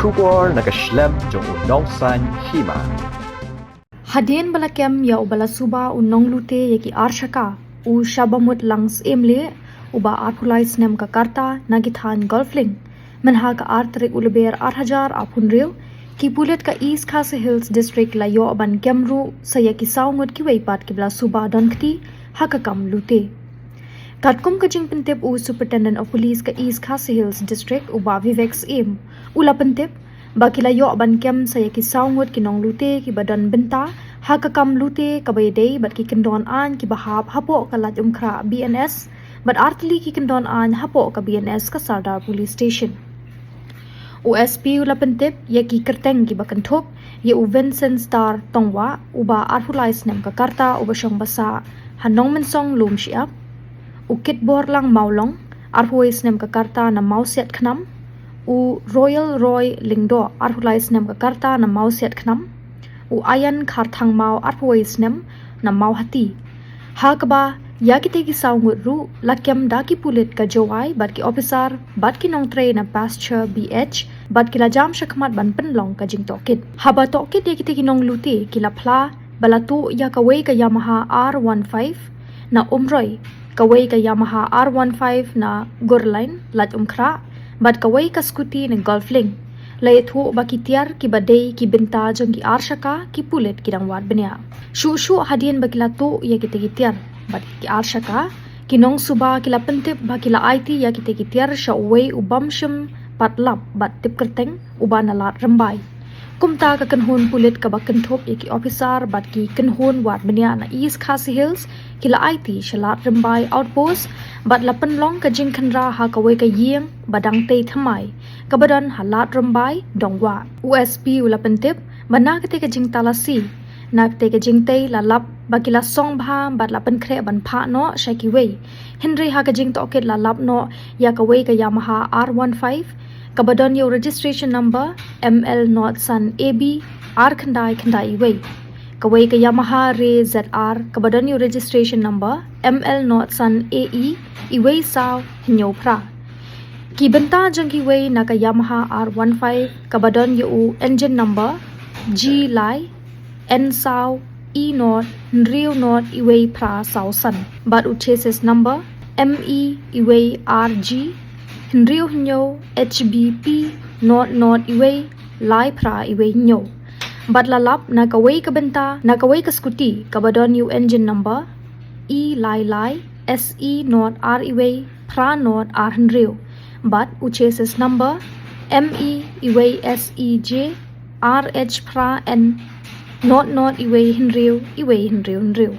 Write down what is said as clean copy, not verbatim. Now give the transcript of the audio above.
Shugor nakaslem jong unongsan Hima. Hadien balakem ya ubala suba Nongtuh yaki Shaka u shabamut langs emle uba arpulai snem Jakarta nagithan golfling menha ka artrik uleber 8,000 apunril ki Pulit ka East Khasi Hills district la yo aban kemru saya ki saungut ki weipat ki bla suba donkti hakakam lute Katkum kajing pentip u Superintendent of Police ka East Khasi Hills District uba Vivex em ula pentip bakila yo aban kem saya ki saungut ki Nongtuh ki badan benta hakakam lute kabayday bat ki kendon an ki bahap hapo kalat umkra BNS bat artli ki kendon an hapo ka BNS ka Sardar Police Station OSP ula pentip ye ki kerteng ki bakantop ye u Vincent Star Tongwa uba arhulai snem ka karta uba syong basa hanong mensong lum siap ukit bor lang maulong arhuai snem ka karta na mausiat khnam u Royal Roy Lingdo arhulai snem ka karta na mausiat khnam u ayan kharthang mau arhuai snem na mau hati hakba yakite ki saungut ru lakyam daki Pulit ka jawai bat ki officer bat ki Nongtuh na pasture BH bat ki lajam shakmat ban penlong ka jing tokit haba tokit yakite ki Nongtuh ki lapla balatu ya kawai ka Yamaha R15 na umroy kawai ka Yamaha R15 na Gurline lat umkra bat kawai ka scooty na golfling layethu baki tiar ki badai ki binta jong ki Shaka ki Pulit ki dangwat benya shu hadien bakila to ya kite ki tiar bat ki Shaka ki nong suba ki la pentip bakila IT ya kite ki tiar sha way ubam shim patlap bat tip kerteng ubana lat rambai kumta ka kanhon Pulit ka bakanthop ki officer bat ki kanhon wat benya na East Khasi Hills kila IT shalat rambai outpost bat la penlong ka jing khanra ha kawai ka yeng badang tei thamai kabadan halat rambai dongwa USP ula pentip bana kate ka jing talasi nak te ka jing tei la lap bakila song bha bat la penkre ban pha no shaki wei henry ha ka jing toket la lap no ya kawai ka Yamaha R15 kabadan yo registration number ML not san AB R khandai wei kawai ka Yamaha Re ZR kabadan yo registration number ML not san AE iwei saw hinyo pra ki benta jangki wei na ka Yamaha R15 kabadan yo engine number G Lai N saw E not Nriu not iwei pra saw san but chassis number ME iwei RG Nriu hinyo HBP not iwei Lai pra iwei nyo bat lalap na kawai ka benta na kawai ka scooty kabadon yu engine number E Lai SE not R iwei pra not R Nriu but chassis number ME iwei SEJ RH pra N not iwei Nriu